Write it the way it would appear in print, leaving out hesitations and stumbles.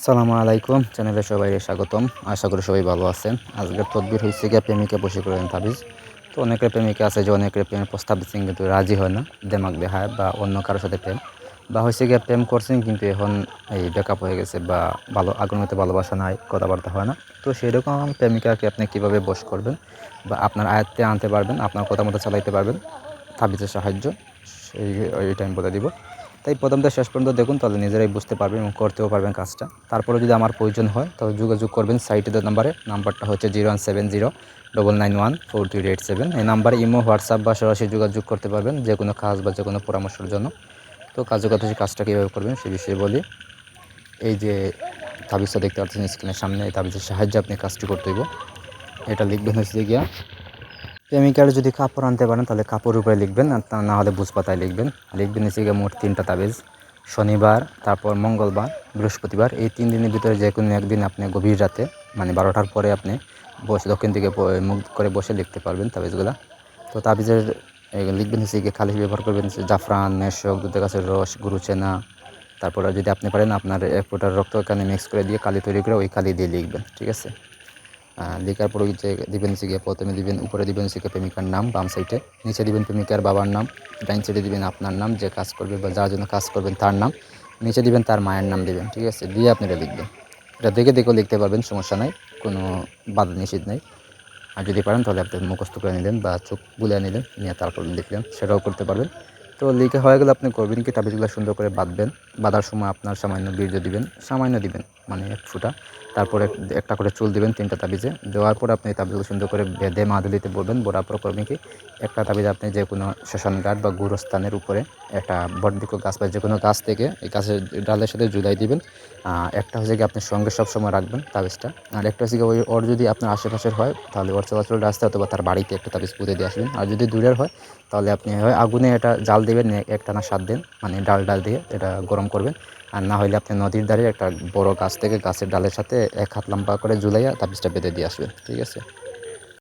আসসালামু আলাইকুম, চ্যানেলে সবাইকে স্বাগতম। আশা করি সবাই ভালো আছেন। আজকের তদবির হইছে গিয়া প্রেমিকা বশীকরণ করেন তাবিজ। তো অনেকের প্রেমিকা আছে যে অনেকের প্রেমের প্রস্তাব দিচ্ছেন কিন্তু রাজি হয় না, দেমাক দেখায় বা অন্য কারোর সাথে প্রেম বা হইছে গিয়া প্রেম করছেন কিন্তু এখন এই ব্রেকআপ হয়ে গেছে বা আগের মতো ভালোবাসা নাই, কথাবার্তা হয় না। তো সেরকম প্রেমিকাকে আপনি কীভাবে বশ করবেন বা আপনার আয়ত্তে আনতে পারবেন, আপনার কথা মতো চালাইতে পারবেন তাবিজের সাহায্য, এইটা আমি বলে দিব। তাই প্রথমটা শেষ পর্যন্ত দেখুন, তাহলে নিজেরাই বুঝতে পারবেন এবং করতেও পারবেন কাজটা। তারপরে যদি আমার প্রয়োজন হয় তাহলে যোগাযোগ করবেন সাইটে দেওয়া নাম্বারে। নাম্বারটা হচ্ছে 0170 991 4387। এই নাম্বারে ইমো, হোয়াটসঅ্যাপ বা সরাসরি যোগাযোগ করতে পারবেন যে কোনো কাজ বা যে কোনো পরামর্শের জন্য। তো কার্যকর কাজটা কীভাবে করবেন সে বিষয়ে বলি। এই যে তাবিজটা দেখতে পাচ্ছেন স্ক্রিনের সামনে, এই তাবিজের সাহায্যে আপনি কাজটি করতে হইব। এটা লিখবেন হচ্ছে গিয়া, প্রেমিকার যদি কাপড় আনতে পারেন তাহলে কাপড়ের উপরে লিখবেন, আর তা না হলে বুঝপাতায় লিখবেন। লিখবেন হচ্ছে গিয়ে মোট 3টা তাবিজ। শনিবার, তারপর মঙ্গলবার, বৃহস্পতিবার, এই 3 দিনের ভিতরে যে কোনো একদিন আপনি গভীর রাতে মানে 12টার পরে আপনি বসে দক্ষিণ দিকে মুখ করে বসে লিখতে পারবেন তাবিজগুলা। তো তাবিজের লিখবেন হচ্ছে গিয়ে খালি ব্যবহার করবেন হচ্ছে জাফরান, মেশক, দুধের গাছের রস, গুরুচেনা। তারপরে যদি আপনি পারেন আপনার 1 ফোঁটা রক্ত এখানে মিক্স করে দিয়ে কালি তৈরি করে ওই কালি দিয়ে লিখবেন, ঠিক আছে? লেখার পরে যে দিবেন হচ্ছে গিয়ে, প্রথমে দিবেন উপরে দিবেন হচ্ছে গিয়ে প্রেমিকার নাম বাম সাইডে, নিচে দিবেন প্রেমিকার বাবার নাম, ডাইন সাইডে দিবেন আপনার নাম যে কাজ করবে বা যার জন্য কাজ করবেন তার নাম, নিচে দিবেন তার মায়ের নাম দিবেন, ঠিক আছে? দিয়ে আপনারা লিখবেন। এটা দেখে দেখেও লিখতে পারবেন, সমস্যা নাই, কোনো বাধা নিষেধ নেই। আর যদি পারেন তাহলে আপনি মুখস্থ করে নিলেন বা চোখ বুলিয়ে নিলেন, নিয়ে তারপর লিখলেন, সেটাও করতে পারবেন। তো লিখে হয়ে গেলে আপনি করবেন কি, তাবিজগুলো সুন্দর করে বাঁধবেন। বাঁধার সময় আপনার সামান্য বীর্য দিবেন, সামান্য দিবেন মানে 1 ফোঁটা। তারপরে একটা করে চুল দিবেন 3টা তাবিজে। দেওয়ার পর আপনি তাবিজগুলো সুন্দর করে বেঁধে মাদুলিতে বলবেন। বলার পর করবেন কি, একটা তাবিজ আপনি যে কোনো শ্মশান ঘাট বা গুরুস্থানের উপরে একটা বটবৃক্ষ গাছ বা যে কোনো গাছ থেকে এই গাছের ডালের সাথে ঝুলাই দিবেন। একটা হচ্ছে গিয়ে আপনি সঙ্গে সবসময় রাখবেন তাবিজটা। আর একটা হচ্ছে গিয়ে ওর যদি আপনার আশেপাশের হয় তাহলে ওর চলাচল রাস্তায় অথবা তার বাড়িতে একটা তাবিজ পুঁতে দিয়ে আসবেন। আর যদি দূরের হয় তাহলে আপনি হয় আগুনে এটা জাল দিবেন, একটানা 7 দিন, মানে ডাল দিয়ে এটা গরম করবেন। আর না হলে আপনি নদীর ধারে একটা বড় গাছ থেকে গাছের ডালের সাথে 1 হাত লম্বা করে ঝুলাইয়া তাবিজটা বেঁধে দিয়ে আসবেন, ঠিক আছে?